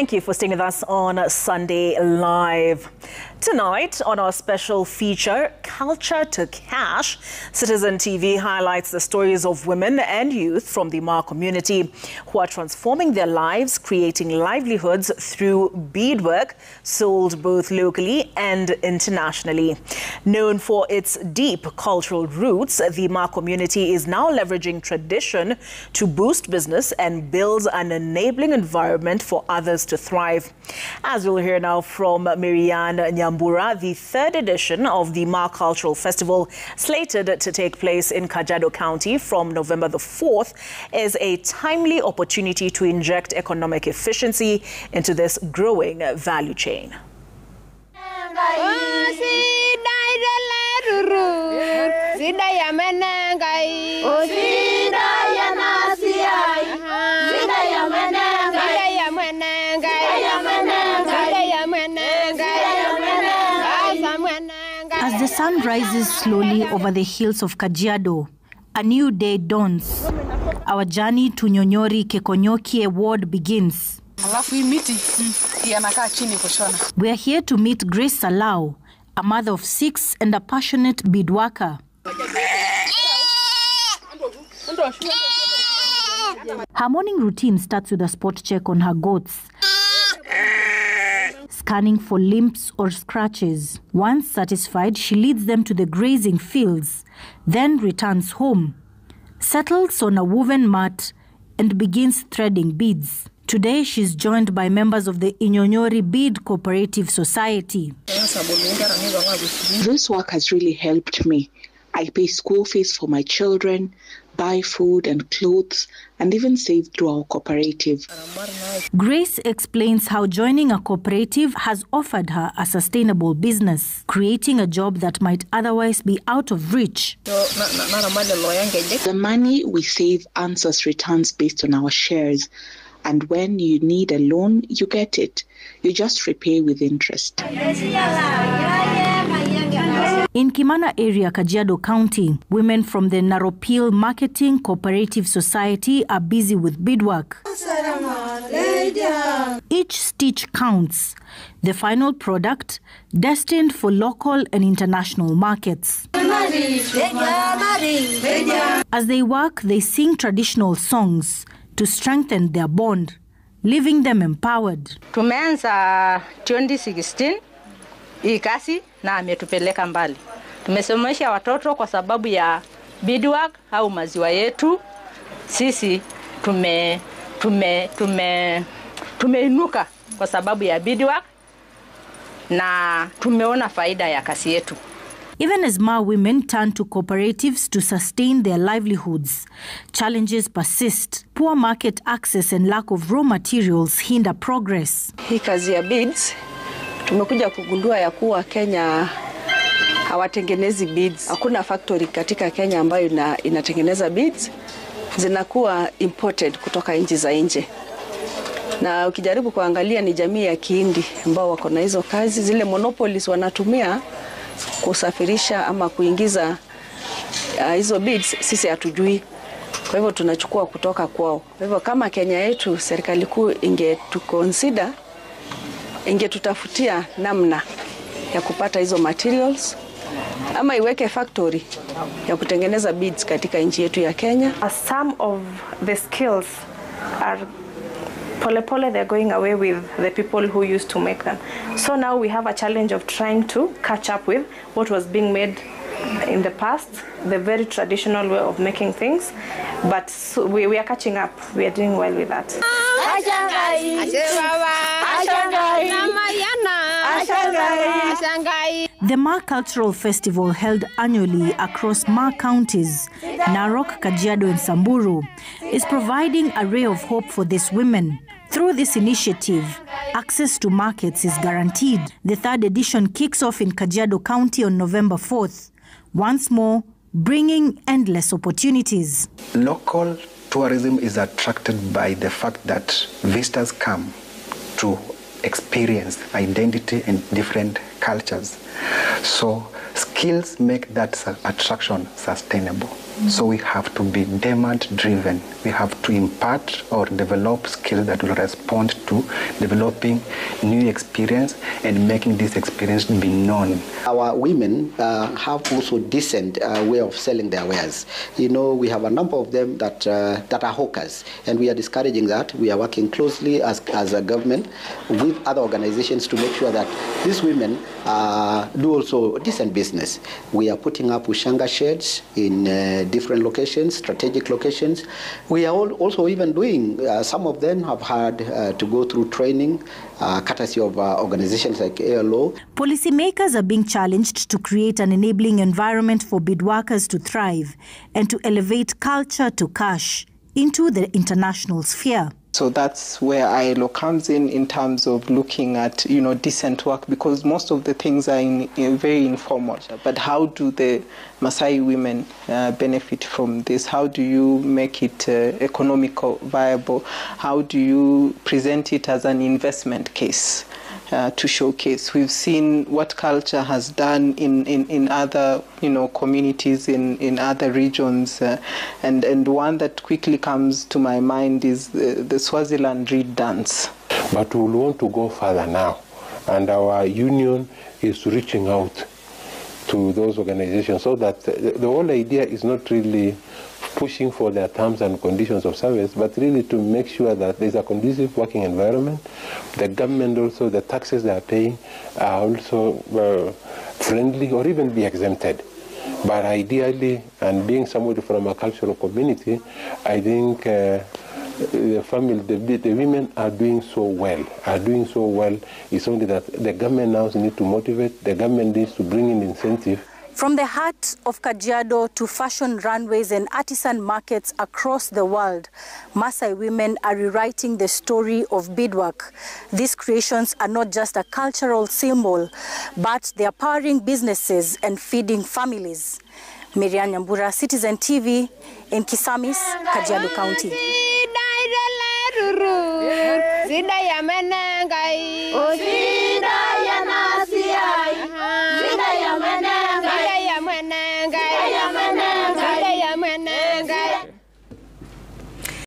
Thank you for staying with us on Sunday Live. Tonight, on our special feature, Culture to Cash, Citizen TV highlights the stories of women and youth from the Ma community who are transforming their lives, creating livelihoods through beadwork sold both locally and internationally. Known for its deep cultural roots, the Ma community is now leveraging tradition to boost business and build an enabling environment for others to thrive. As we'll hear now from Marianne Nyambura, the third edition of the Ma Cultural Festival, slated to take place in Kajiado County from November the 4th, is a timely opportunity to inject economic efficiency into this growing value chain. As the sun rises slowly over the hills of Kajiado, a new day dawns. Our journey to Nyonyori Kekonyokie ward begins. We are here to meet Grace Salau, a mother of 6 and a passionate beadworker. Her morning routine starts with a spot check on her goats, scanning for limps or scratches. Once satisfied, she leads them to the grazing fields, then returns home, settles on a woven mat, and begins threading beads. Today, she's joined by members of the Nyonyori Bead Cooperative Society. This work has really helped me. I pay school fees for my children, buy food and clothes, and even save through our cooperative. Grace explains how joining a cooperative has offered her a sustainable business, creating a job that might otherwise be out of reach. The money we save earns us returns based on our shares. And when you need a loan, you get it. You just repay with interest. In Kimana area, Kajiado County, women from the Naropil Marketing Cooperative Society are busy with beadwork. Each stitch counts, the final product destined for local and international markets. As they work, they sing traditional songs to strengthen their bond, leaving them empowered. Tumeanza 2016 hii kazi na ametupeleka mbali. Tumesomesha watoto kwa sababu ya beadwork au maziwa yetu. Sisi tumeinuka kwa sababu ya beadwork na tumeona faida ya kazi yetu. Even as Ma women turn to cooperatives to sustain their livelihoods, challenges persist. Poor market access and lack of raw materials hinder progress. Hii kazi ya beads, tumekuja kugundua ya kuwa Kenya hawatengenezi beads. Hakuna factory katika Kenya ambayo inatengeneza beads. Zinakuwa imported kutoka nchi za nje. Na ukijaribu kuangalia ni jamii ya Kihindi ambao wako na hizo kazi, zile monopolies wanatumia kusafirisha ama kuingiza hizo beads, sisi hatujui. Kwa hivyo tunachukua kutoka kwao. Kwa hivyo kama Kenya yetu, serikali kuu ingetuconsider, ingetutafutia namna ya kupata hizo materials, ama iweke factory ya kutengeneza beads katika nchi yetu ya Kenya. Some of the skills are pole they're going away with the people who used to make them. So now we have a challenge of trying to catch up with what was being made in the past, the very traditional way of making things. But so we are catching up. We are doing well with that. The Ma Cultural Festival, held annually across Ma counties, Narok, Kajiado and Samburu, is providing a ray of hope for these women. Through this initiative, access to markets is guaranteed. The third edition kicks off in Kajiado County on November 4th, once more bringing endless opportunities. Local tourism is attracted by the fact that visitors come to experience identity in different cultures. So skills make that attraction sustainable. So we have to be demand-driven. We have to impart or develop skills that will respond to developing new experience and making this experience be known. Our women have also decent way of selling their wares. You know, we have a number of them that are hawkers, and we are discouraging that. We are working closely as a government with other organizations to make sure that these women do also decent business. We are putting up ushanga sheds in different locations, strategic locations. We are also even doing, some of them have had to go through training, courtesy of organizations like ALO. Policymakers are being challenged to create an enabling environment for bead workers to thrive and to elevate culture to cash into the international sphere. So that's where ILO comes in terms of looking at, decent work, because most of the things are very informal. But how do the Maasai women benefit from this? How do you make it economical, viable? How do you present it as an investment case to showcase? We've seen what culture has done in other communities in other regions, and one that quickly comes to my mind is the Swaziland reed dance. But we want to go further now, and our union is reaching out to those organizations so that the whole idea is not really pushing for their terms and conditions of service, but really to make sure that there's a conducive working environment. The government also, the taxes they are paying are also friendly or even be exempted. But ideally, and being somebody from a cultural community, I think the family, the women are doing so well. It's only that the government now needs to motivate, the government needs to bring in incentive. From the heart of Kajiado to fashion runways and artisan markets across the world, Maasai women are rewriting the story of beadwork. These creations are not just a cultural symbol, but they are powering businesses and feeding families. Miriam Nyambura, Citizen TV, in Kisamis, Kajiado County.